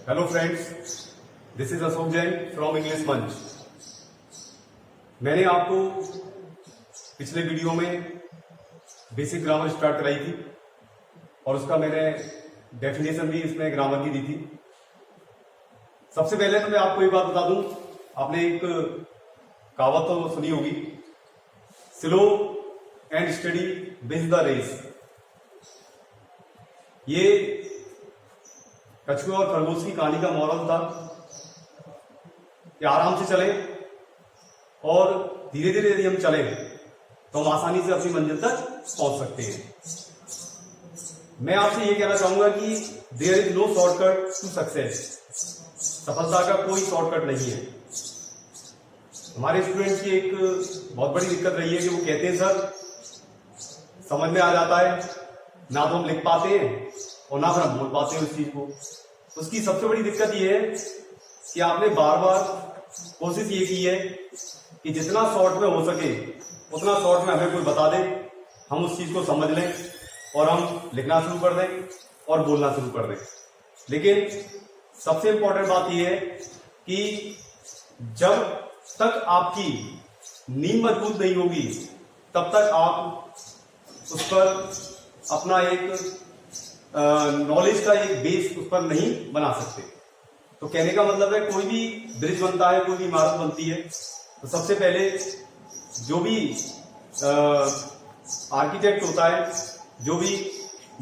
Hello friends, this is Ashok Jain from English मंच। मैंने आपको पिछले वीडियो में बेसिक ग्रामर स्टार्ट कराई थी और उसका मैंने डेफिनेशन भी इसमें ग्रामर की दी थी। सबसे पहले तो मैं आपको एक बात बता दूं, आपने एक कहावत तो सुनी होगी, slow and steady wins the race. ये कछुए और खरगोश की कहानी का मॉरल था कि आराम से चले और धीरे धीरे यदि हम चले तो हम आसानी से अपनी मंजिल तक पहुंच सकते हैं। मैं आपसे ये कहना चाहूंगा कि there is no shortcut to success. सफलता का कोई शॉर्टकट नहीं है। हमारे स्टूडेंट्स की एक बहुत बड़ी दिक्कत रही है कि वो कहते हैं सर समझ में आ जाता है, ना तो हम लिख पाते हैं और ना फिर हम बोल पाते हैं उस चीज को। उसकी सबसे बड़ी दिक्कत ये है कि आपने बार बार कोशिश ये की है कि जितना शॉर्ट में हो सके उतना शॉर्ट में हमें कोई बता दे, हम उस चीज को समझ लें और हम लिखना शुरू कर दें और बोलना शुरू कर दें। लेकिन सबसे इंपॉर्टेंट बात यह है कि जब तक आपकी नींव मजबूत नहीं होगी तब तक आप उस पर अपना एक नॉलेज का एक बेस उस पर नहीं बना सकते। तो कहने का मतलब है कोई भी ब्रिज बनता है, कोई भी इमारत बनती है, तो सबसे पहले जो भी आर्किटेक्ट होता है, जो भी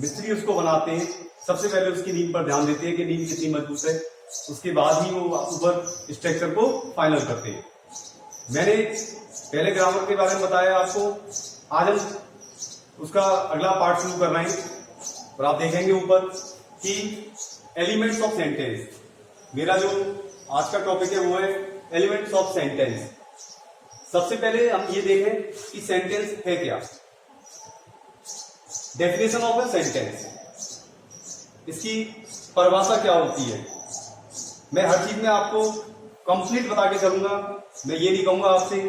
मिस्त्री उसको बनाते हैं, सबसे पहले उसकी नींव पर ध्यान देते हैं कि नींव कितनी मजबूत है, उसके बाद ही वो ऊपर स्ट्रक्चर को फाइनल करते हैं। मैंने पहले ग्रामर के बारे में बताया आपको, आज हम उसका अगला पार्ट शुरू कर रहे हैं और आप देखेंगे ऊपर कि एलिमेंट्स ऑफ सेंटेंस। मेरा जो आज का टॉपिक है वो है एलिमेंट्स ऑफ सेंटेंस। सबसे पहले हम ये देखें कि सेंटेंस है क्या। डेफिनेशन ऑफ ए सेंटेंस, इसकी परिभाषा क्या होती है। मैं हर चीज में आपको कंप्लीट बता के चलूंगा। मैं ये नहीं कहूंगा आपसे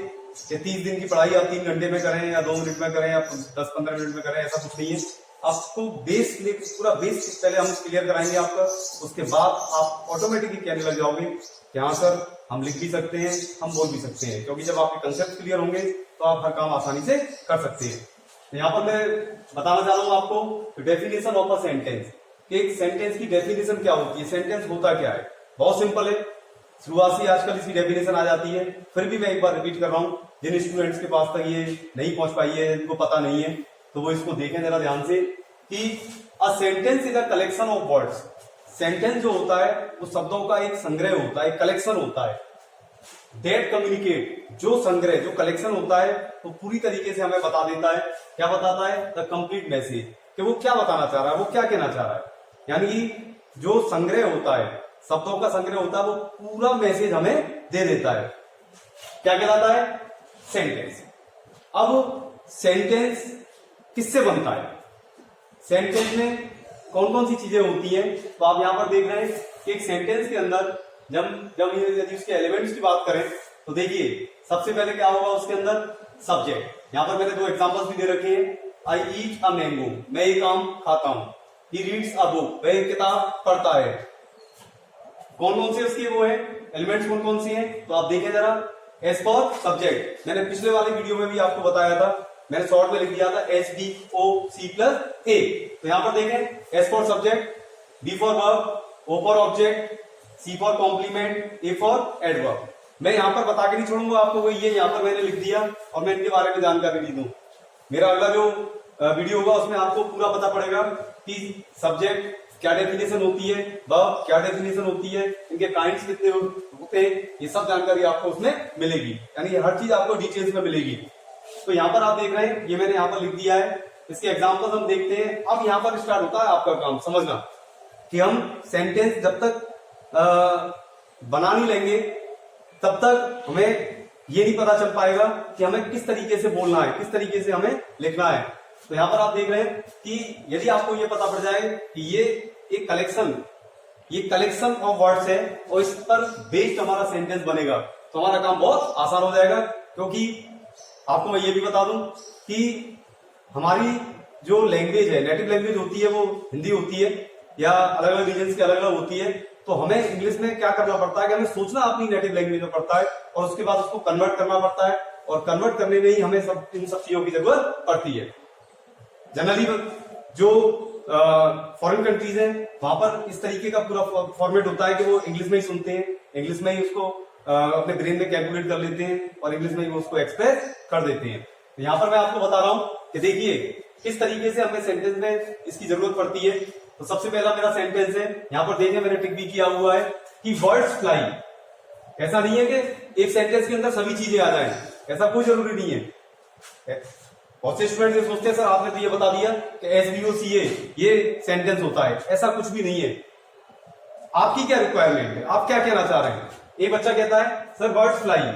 कि 30 दिन की पढ़ाई आप 3 घंटे में करें या 2 मिनट में करें या 10-15 मिनट में करें, ऐसा कुछ नहीं है। आपको बेस पूरा बेस पहले हम क्लियर कराएंगे आपका, उसके बाद आप ऑटोमेटिकली कहने लग जाओगे कि हाँ सर हम लिख भी सकते हैं, हम बोल भी सकते हैं। क्योंकि जब आपके कंसेप्ट क्लियर होंगे तो आप हर काम आसानी से कर सकते हैं। तो यहाँ पर मैं बताना चाह रहा हूँ आपको डेफिनेशन ऑफ अ सेंटेंस, कि एक सेंटेंस की डेफिनेशन क्या होती है, सेंटेंस होता क्या है। बहुत सिंपल है, शुरुआत से आजकल इसकी डेफिनेशन आ जाती है, फिर भी मैं एक बार रिपीट कर रहा हूँ। जिन स्टूडेंट्स के पास तक ये नहीं पहुंच पाई है, इनको पता नहीं है, तो वो इसको देखें जरा ध्यान से कि a sentence is a collection of words. Sentence जो होता है वो शब्दों का एक संग्रह होता है, एक कलेक्शन होता है। दैट कम्युनिकेट, जो संग्रह जो कलेक्शन होता है वो पूरी तरीके से हमें बता देता है। क्या बताता है? द कंप्लीट मैसेज, कि वो क्या बताना चाह रहा है, वो क्या कहना चाह रहा है। यानी कि जो संग्रह होता है, शब्दों का संग्रह होता है, वो पूरा मैसेज हमें दे देता है। क्या कहलाता है? सेंटेंस। अब सेंटेंस किससे बनता है? सेंटेंस में कौन कौन सी चीजें होती हैं? तो आप यहां पर देख रहे हैं कि एक सेंटेंस के अंदर जब यदि उसके एलिमेंट्स की बात करें तो देखिए सबसे पहले क्या होगा उसके अंदर? सब्जेक्ट। यहां पर मैंने 2 एग्जांपल्स भी दे रखे हैं। आई ईट अ मैंगो, मैं एक आम खाता हूं। ही रीड्स अ बुक, वह एक किताब पढ़ता है। कौन कौन से उसके वो है एलिमेंट्स, कौन कौन सी हैं? तो आप देखें जरा। एस फॉर सब्जेक्ट, मैंने पिछले वाले वीडियो में भी आपको बताया था, मैंने शॉर्ट में लिख दिया था SVOC+A। तो यहां पर देखें, S for subject, B for verb, O for object, C for complement, A for adverb. मैं यहां पर बता के नहीं छोड़ूंगा आपको, वो ये यहां पर मैंने लिख दिया और मैं इनके बारे में जानकारी नहीं दूं। मेरा अगला जो वीडियो होगा उसमें आपको पूरा पता पड़ेगा कि सब्जेक्ट क्या डेफिनेशन होती है, वर्ब क्या डेफिनेशन होती है, इनके काइंड्स कितने होते हैं, ये सब जानकारी आपको उसमें मिलेगी। यानी हर चीज आपको डिटेल्स में मिलेगी। तो यहाँ पर आप देख रहे हैं, ये मैंने यहाँ पर लिख दिया है। इसके एग्जांपल्स हम देखते हैं। अब यहाँ पर स्टार्ट होता है आपका काम समझना कि हम सेंटेंस जब तक बना नहीं लेंगे तब तक हमें ये नहीं पता चल पाएगा कि हमें किस तरीके से बोलना है, किस तरीके से हमें लिखना है। तो यहाँ पर आप देख रहे हैं कि यदि आपको ये पता पड़ जाए कि ये एक कलेक्शन ऑफ वर्ड्स है और इस पर बेस्ड हमारा सेंटेंस बनेगा, तो हमारा काम बहुत आसान हो जाएगा। क्योंकि आपको मैं ये भी बता दूं कि हमारी जो लैंग्वेज है, नेटिव लैंग्वेज होती है वो हिंदी होती है या अलग अलग रीजन की अलग अलग होती है। तो हमें इंग्लिश में क्या करना पड़ता है कि हमें सोचना अपनी नेटिव लैंग्वेज में पड़ता है और उसके बाद उसको कन्वर्ट करना पड़ता है, और कन्वर्ट करने में ही हमें इन सब चीजों की जरूरत पड़ती है। जनरली जो फॉरेन कंट्रीज है वहां पर इस तरीके का पूरा फॉर्मेट होता है कि वो इंग्लिश में ही सुनते हैं, इंग्लिश में ही उसको अपने ब्रेन में कैलकुलेट कर लेते हैं और इंग्लिश में ही उसको एक्सप्रेस कर देते हैं। तो यहाँ पर मैं आपको बता रहा हूं कि देखिए किस तरीके से हमें सेंटेंस में इसकी जरूरत पड़ती है। तो सबसे पहला मेरा सेंटेंस है, यहाँ पर देखिए मैंने टिक भी किया हुआ है कि बर्ड्स फ्लाई। ऐसा नहीं है कि एक सेंटेंस के अंदर सभी चीजें आ जाएं, ऐसा कोई जरूरी नहीं है। बहुत से स्टूडेंट ये सोचते हैं सर आपने तो ये बता दिया कि SVOCA ये सेंटेंस होता है, ऐसा कुछ भी नहीं है। आपकी क्या रिक्वायरमेंट है, आप क्या कहना चाह रहे हैं? एक बच्चा कहता है सर बर्ड्स फ्लाई,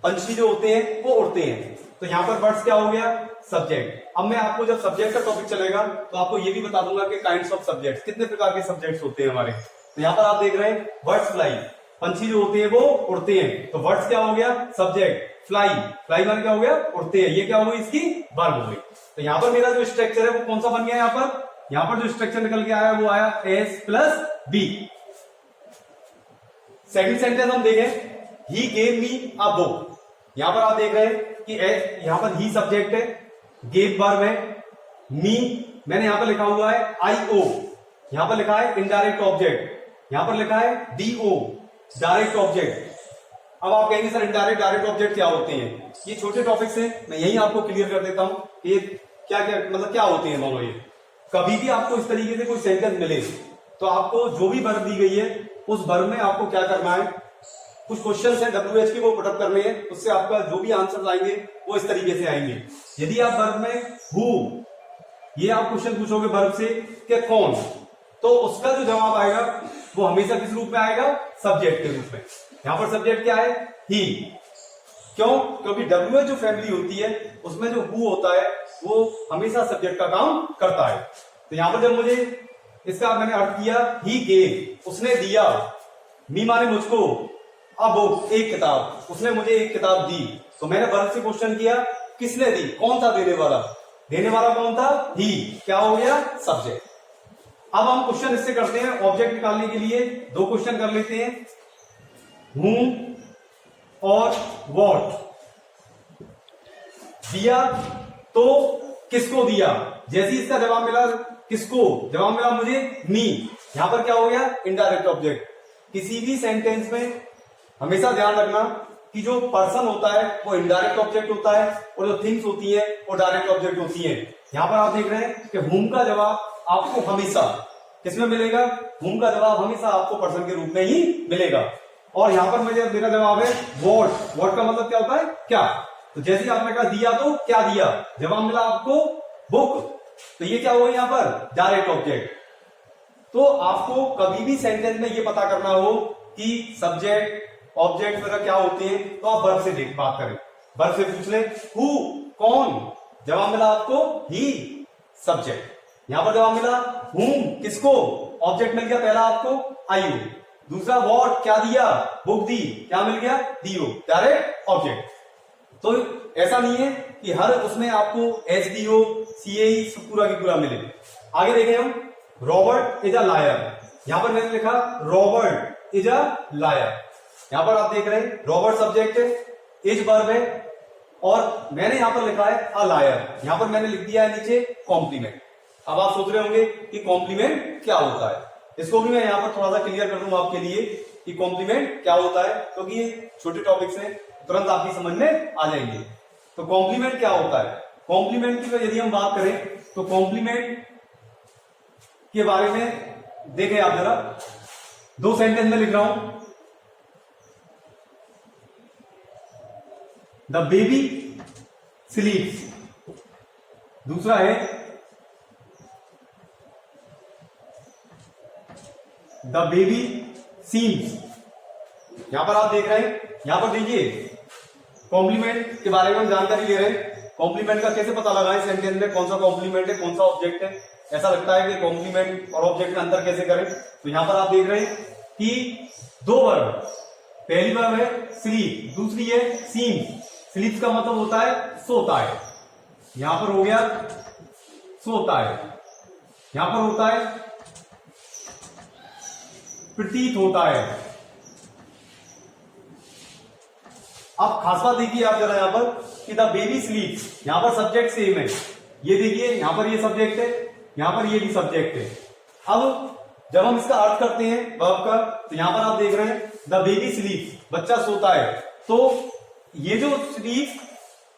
पंछी जो होते हैं वो उड़ते हैं, तो यहां पर बर्ड्स क्या हो गया? सब्जेक्ट। अब मैं आपको जब सब्जेक्ट का टॉपिक चलेगा तो आपको ये भी बता दूंगा कि काइंड्स ऑफ सब्जेक्ट्स, कितने प्रकार के सब्जेक्ट्स होते हैं हमारे। तो यहां पर आप देख रहे हैं बर्ड्स फ्लाई, पंछी जो होते हैं वो उड़ते हैं, तो बर्ड्स क्या हो गया? सब्जेक्ट। फ्लाई, फ्लाई माने क्या हो गया? उड़ते हैं, ये क्या हो गई? इसकी वर्ब हो गई। तो यहां पर मेरा जो स्ट्रक्चर है वो कौन सा बन गया? यहां पर जो स्ट्रक्चर निकल के आया वो आया S+B। सेकंड सेंटेंस हम देखें, he gave me a book. यहां पर आप देख रहे हैं कि यहां पर ही सब्जेक्ट है, गेव वर्ब है, मी मैंने यहां पर लिखा हुआ है IO, यहां पर लिखा है इनडायरेक्ट ऑब्जेक्ट, यहां पर लिखा है DO डायरेक्ट ऑब्जेक्ट। अब आप कहेंगे सर इनडायरेक्ट डायरेक्ट ऑब्जेक्ट क्या होते हैं? ये छोटे टॉपिक्स हैं, मैं यही आपको क्लियर कर देता हूं ये क्या क्या मतलब क्या होते हैं दोनों। ये कभी भी आपको इस तरीके से कोई सेंटेंस मिले तो आपको जो भी वर्ब दी गई है उस वर्ब में आपको क्या करना है, कुछ क्वेश्चंस है WH के वो पुटअप करने हैं, उससे आपका जो भी आंसर आएंगे वो इस तरीके से आएंगे। यदि आप वर्ब में हु ये आप क्वेश्चन पूछोगे वर्ब से कि कौन, तो उसका जो जवाब आएगा वो हमेशा किस रूप में आएगा? सब्जेक्ट के रूप में। यहां पर सब्जेक्ट क्या है? ही। क्यों? क्योंकि WH जो फैमिली होती है उसमें जो हु होता है वो हमेशा सब्जेक्ट का काम करता है। तो यहां पर जब मुझे इसका मैंने अर्थ किया ही गेव, उसने दिया, मी माने मुझको, अब एक किताब, उसने मुझे एक किताब दी, तो मैंने वर्ब से क्वेश्चन किया किसने दी, कौन था देने वाला? देने वाला कौन था? ही। क्या हो गया? सब्जेक्ट। अब हम क्वेश्चन इससे करते हैं, ऑब्जेक्ट निकालने के लिए दो क्वेश्चन कर लेते हैं, whom और what। दिया तो किसको दिया? जैसे ही इसका जवाब मिला किसको, जवाब मिला मुझे मी, यहां पर क्या हो गया? Indirect object. किसी भी सेंटेंस में हमेशा ध्यान रखना कि जो पर्सन होता है वो इनडायरेक्ट ऑब्जेक्ट होता है और जो थिंग्स होती है वो डायरेक्ट ऑब्जेक्ट होती है। यहां पर आप देख रहे हैं कि whom का जवाब आपको हमेशा किसमें मिलेगा? whom का जवाब हमेशा आपको पर्सन के रूप में ही मिलेगा। और यहां पर मेरा जवाब है what। what का मतलब क्या होता है? क्या। तो जैसे ही आपने कहा दिया तो क्या दिया, जवाब मिला आपको बुक, तो ये क्या होगा यहाँ पर? Direct object. तो आपको कभी भी सेंटेंस में ये पता करना हो कि सब्जेक्ट ऑब्जेक्ट वगैरह क्या होते हैं तो आप वर्ब से बात करें, वर्ब से पूछ ले हु कौन, जवाब मिला आपको ही, सब्जेक्ट। यहां पर जवाब मिला whom किसको, ऑब्जेक्ट मिल गया पहला आपको IO, दूसरा what क्या दिया, बुक दी, क्या मिल गया? DO direct object. तो ऐसा नहीं है कि हर उसमें आपको SDO CAE पूरा की पूरा मिले। आगे देखें हम, रॉबर्ट इज अ लायर। यहां पर मैंने लिखा रॉबर्ट इज अ लायर। यहां पर आप देख रहे हैं रॉबर्ट सब्जेक्ट है, इज वर्ब है और मैंने यहां पर लिखा है अ लायर। यहां पर मैंने लिख दिया है नीचे कॉम्प्लीमेंट। अब आप सोच रहे होंगे कि कॉम्प्लीमेंट क्या होता है, इसको भी मैं यहां पर थोड़ा सा क्लियर कर दूंगा आपके लिए कि कॉम्प्लीमेंट क्या होता है, क्योंकि ये छोटे टॉपिक्स हैं, तुरंत आपकी समझ में आ जाएंगे। तो कॉम्प्लीमेंट क्या होता है? कॉम्प्लीमेंट की यदि हम बात करें तो कॉम्प्लीमेंट के बारे में देखें आप जरा, दो सेंटेंस में लिख रहा हूं, द बेबी स्लीप्स, दूसरा है द बेबी सीम्स। यहां पर आप देख रहे हैं, यहां पर देखिए कॉम्प्लीमेंट के बारे में हम जानकारी ले रहे हैं। कॉम्प्लीमेंट का कैसे पता लगाएं सेंटेंस में, कौन सा कॉम्प्लीमेंट है कौन सा ऑब्जेक्ट है। ऐसा लगता है कि कॉम्प्लीमेंट और ऑब्जेक्ट में अंतर कैसे करें, तो यहां पर आप देख रहे हैं कि दो वर्ब, पहली वर्ब है स्लीप, दूसरी है सीम। स्लीप का मतलब होता है सोता है, यहां पर हो गया सोता है, यहां पर होता है प्रतीत होता है। अब खास बात देखिए आप जरा यहां पर कि द बेबी स्लीप, यहां पर सब्जेक्ट सेम है, ये देखिए यहां पर ये सब्जेक्ट है, यहां पर ये भी सब्जेक्ट है। अब जब हम इसका अर्थ करते हैं वर्ब का, तो यहां पर आप देख रहे हैं द बेबी स्लीप, बच्चा सोता है। तो ये जो स्लीप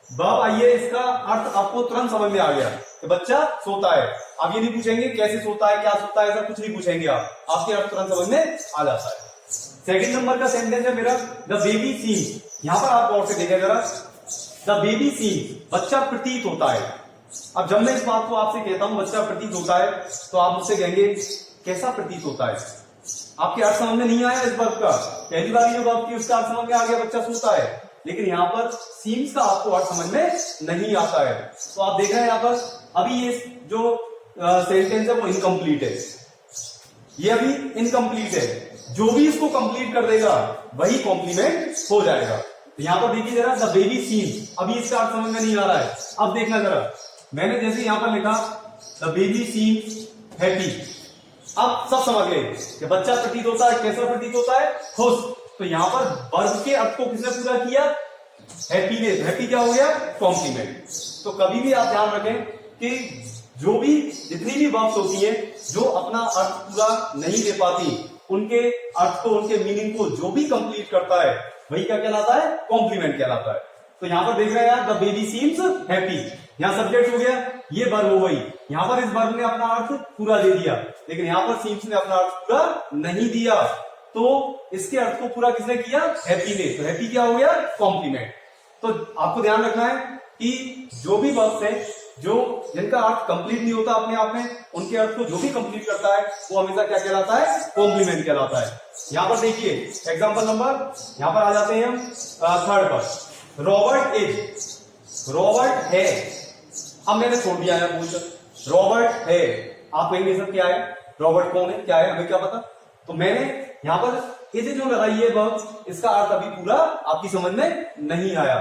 वर्ब आई है, इसका अर्थ आपको तुरंत समझ में आ गया कि बच्चा सोता है। आप ये नहीं पूछेंगे कैसे सोता है, क्या सोता है, ऐसा कुछ नहीं पूछेंगे आप, आपके अर्थ तुरंत समझ में आ जाता है। सेकंड नंबर का सेंटेंस है मेरा द बेबी सीन, यहां पर आप गौर से देखें जरा, द बेबी सीन, बच्चा प्रतीत होता है। अब जब मैं इस बात को आपसे कहता हूं बच्चा प्रतीत होता है, तो आप मुझसे कहेंगे कैसा प्रतीत होता है? आपके अर्थ समझ में नहीं आया इस वर्ब का, पहली बार जो वर्ब की उसका अर्थ समझ में आ गया, बच्चा सोता है, लेकिन यहां पर सीम्स का आपको अर्थ समझ में नहीं आता है। तो आप देख रहे हैं यहां पर अभी ये जो सेंटेंस है वो इनकम्प्लीट है, ये अभी इनकम्प्लीट है, जो भी इसको कंप्लीट कर देगा वही कॉम्प्लीमेंट हो जाएगा। तो यहां पर देखिए जरा द बेबी सीन, अभी इसका अर्थ समझ में नहीं आ रहा है। अब देखना जरा, मैंने जैसे यहां पर लिखा द बेबी सीन हैप्पी, अब सब समझ गए कि बच्चा प्रतीत होता है, कैसा प्रतीत होता है, खुश। तो यहां पर वर्ब के अर्थ को किसने पूरा किया? हैप्पीनेस। हैप्पी क्या हो गया? कॉम्प्लीमेंट। तो कभी भी आप ध्यान रखें कि जो भी जितनी भी वर्ब्स होती है जो अपना अर्थ पूरा नहीं दे पाती, उनके अर्थ को, उनके मीनिंग को जो भी कंप्लीट करता है वही क्या कहलाता है? कॉम्प्लीमेंट कहलाता है। तो यहां पर देख रहे हैं आप द बेबी सीम्स हैप्पी, यहां सब्जेक्ट हो गया, ये वर्ब हो गई, यहां पर इस वर्ब ने अपना अर्थ पूरा दे दिया, लेकिन यहां पर सीम्स ने अपना अर्थ पूरा नहीं दिया। तो इसके अर्थ को पूरा किसने किया? हैप्पी ने। तो हैप्पी क्या हो गया? कॉम्प्लीमेंट। तो आपको ध्यान रखना है कि जो भी वर्ब्स हैं जो जिनका अर्थ कंप्लीट नहीं होता अपने आप में, उनके अर्थ को जो भी कंप्लीट करता है वो हमेशा क्या कहलाता है? कॉम्प्लीमेंट कहलाता है। यहां पर देखिए एग्जांपल नंबर, यहां पर आ जाते हैं हम थर्ड पर, रॉबर्ट इज, रॉबर्ट है। अब मैंने छोड़ दिया है पूछ, रॉबर्ट है, आप कहेंगे सर क्या है, रॉबर्ट कौन है, क्या है, हमें क्या पता। तो मैंने यहां पर इज जो लगाई है वर्ब, इसका अर्थ अभी पूरा आपकी समझ में नहीं आया।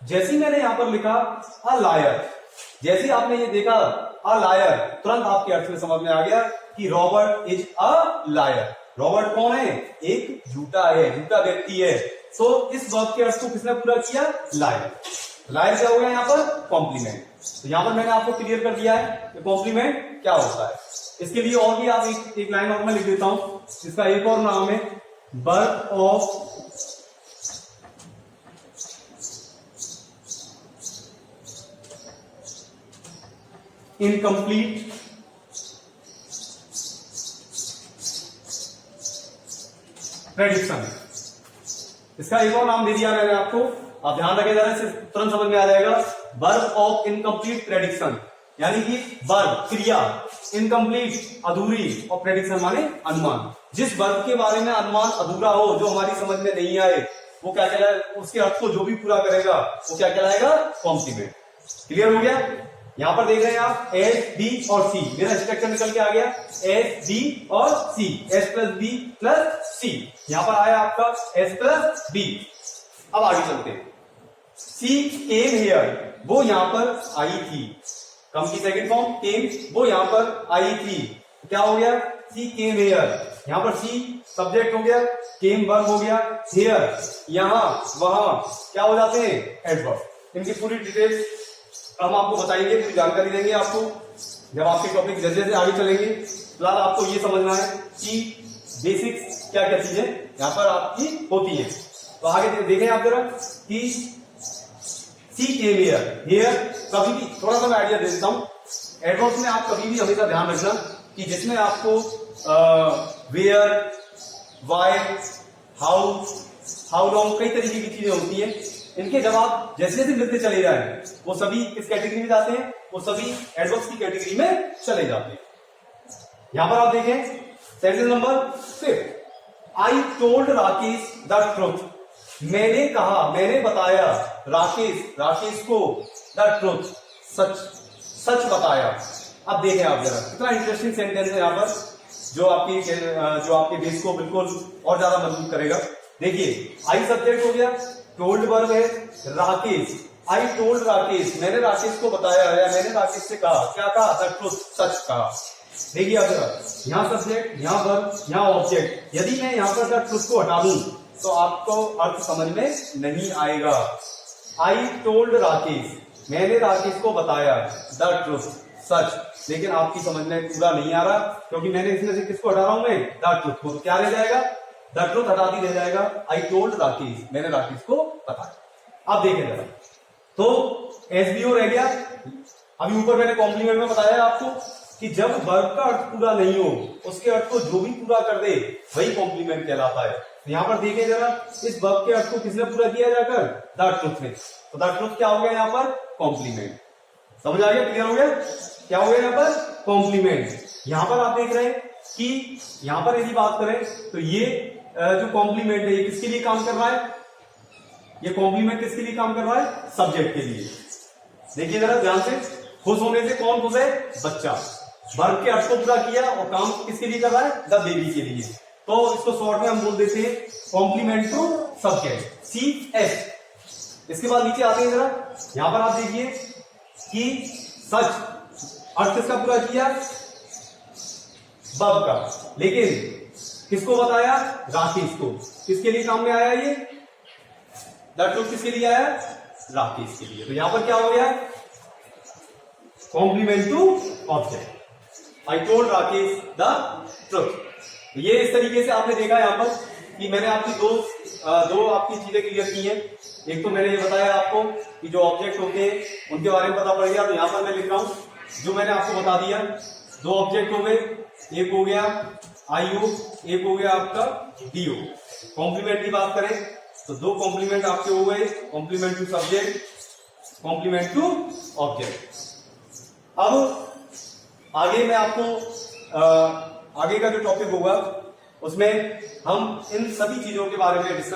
जैसे ही मैंने यहां पर लिखा अ लायर, जैसे ही आपने ये देखा अ लायर, तुरंत आपके अर्थ में समझ में आ गया कि Robert is a liar. Robert कौन है? एक झूठा है, झूठा व्यक्ति है। तो इस वर्ब के अर्थ को किसने पूरा किया? लायर। लायर क्या हो गया यहाँ पर? कॉम्प्लीमेंट। तो यहां पर मैंने आपको क्लियर कर दिया है कि कॉम्प्लीमेंट क्या होता है। इसके लिए और भी आप एक लाइन और मैं लिख देता हूं, इसका एक और नाम है वर्ब ऑफ इनकम्प्लीट प्रेडिक्शन। इसका एक और नाम दे दिया मैंने आपको, आप ध्यान रखें जरा, इसे तुरंत समझ में आ जाएगा। वर्ब ऑफ इनकम्प्लीट प्रेडिक्शन, यानी कि वर्ब क्रिया, इनकम्प्लीट अधूरी, और प्रेडिक्शन माने अनुमान। जिस वर्ब के बारे में अनुमान अधूरा हो, जो हमारी समझ में नहीं आए, वो क्या कहलाएगा? उसके अर्थ को जो भी पूरा करेगा वो क्या कहलाएगा? कॉम्प्लीमेंट। क्लियर हो गया? यहां पर देख रहे हैं आप एस, बी और सी, मेरा स्ट्रक्चर निकल के आ गया, एस, बी और सी, एस प्लस बी प्लस सी। यहां पर आया आपका एस प्लस बी। अब आगे चलते हैं। सी केम हियर, वो यहां पर आई थी, कम की सेकंड फॉर्म केम, वो यहां पर आई थी, क्या हो गया? सी केम हियर। यहां पर सी सब्जेक्ट हो गया, केम वर्ब हो गया, हियर यहां वहां क्या हो जाते हैं? एडवर्ब। इनकी पूरी डिटेल हम आपको बताएंगे, पूरी जानकारी देंगे आपको जब आपके टॉपिक जैसे जैसे आगे चलेंगे। फिलहाल आपको ये समझना है कि बेसिक्स क्या क्या चीजें यहां पर आपकी होती है। तो आगे देखें आप जरा कि सी केम हियर, हियर कभी भी थोड़ा सा मैं आइडिया दे देता हूं। एडवर्ब्स में आप कभी भी हमेशा ध्यान रखना कि जिसमें आपको where, why, how, how long, कई तरीके की चीजें होती हैं, इनके जवाब जैसे जैसे मिलते चले जाए वो सभी किस कैटेगरी में जाते हैं? वो सभी एडवर्ब्स की कैटेगरी में चले जाते हैं। यहां पर आप देखें sentence number 5, I told Rakesh the truth, मैंने कहा, मैंने बताया राकेश को द ट्रुथ, सच बताया। अब देखें आप जरा कितना इंटरेस्टिंग सेंटेंस है यहाँ पर, जो आपके बेस को बिल्कुल और ज्यादा मजबूत करेगा। देखिए आई सब्जेक्ट हो गया, टोल्ड वर्ब है, राकेश, आई टोल्ड राकेश, मैंने राकेश को बताया, या मैंने राकेश से कहा, क्या कहा? द ट्रुथ, सच कहा। देखिए आप जरा, यहाँ सब्जेक्ट, यहाँ वर्ब, यहाँ ऑब्जेक्ट। यदि मैं यहाँ पर द ट्रुथ को हटा दूं तो आपको अर्थ समझ में नहीं आएगा। आई टोल्ड राकेश, मैंने राकेश को बताया द ट्रुथ, सच। लेकिन आपकी समझ में पूरा नहीं आ रहा क्योंकि मैंने इसमें से किसको हटा रहा हूं मैं, द ट्रुथ को। तो क्या रह जाएगा, द ट्रुथ हटा दी रह जाएगा आई टोल्ड राकेश, मैंने राकेश को बताया। अब देखें जरा, तो एसबीओ रह गया। अभी ऊपर मैंने कॉम्प्लीमेंट में बताया आपको कि जब वर्ब का अर्थ पूरा नहीं हो, उसके अर्थ को जो भी पूरा कर दे वही कॉम्प्लीमेंट कहलाता है। तो यहां पर देखें जरा, इस वर्ब के अर्थ को किसने पूरा किया जाकर, द ट्रुथ ने। तो द ट्रुथ क्या हो गया यहाँ पर, कॉम्प्लीमेंट। समझ आ गया, क्लियर हो गया, क्या हो गया यहाँ पर, कॉम्प्लीमेंट। यहां पर आप देख रहे हैं कि यहां पर यदि बात करें तो ये जो कॉम्प्लीमेंट है ये किसके लिए काम कर रहा है, ये कॉम्प्लीमेंट किसके लिए काम कर रहा है, सब्जेक्ट के लिए। देखिए जरा ध्यान से, खुश होने से कौन खुश है, बच्चा। वर्ब के अर्थ को पूरा किया और काम किसके लिए कर रहा है, द बेबी के लिए। तो इसको शॉर्ट में हम बोल देते हैं कॉम्प्लीमेंट टू सब्जेक्ट, CF। इसके बाद नीचे आते हैं जरा, यहां पर आप देखिए कि सच अर्थ किसका पूरा किया, वर्ब का, लेकिन किसको बताया, राकेश को। किसके लिए काम में आया ये, द ट्रुथ किसके लिए आया, राकेश के लिए। तो यहां पर क्या हो गया, complement to object. I told Rakesh the truth. ये इस तरीके से आपने देखा यहां पर कि मैंने आपकी दो आपकी चीजें क्लियर की हैं। एक तो मैंने ये बताया आपको कि जो ऑब्जेक्ट होते हैं उनके बारे में पता पड़ गया। तो यहां पर मैं लिख रहा हूं जो मैंने आपको बता दिया, दो ऑब्जेक्ट हो गए, एक हो गया आईओ, एक हो गया आपका डीओ। कॉम्प्लीमेंट की बात करें तो दो कॉम्प्लीमेंट आपके हो गए, complement to subject, complement to object. अब आगे मैं आपको आगे का जो टॉपिक होगा उसमें हम इन सभी चीजों के बारे में डिस्कस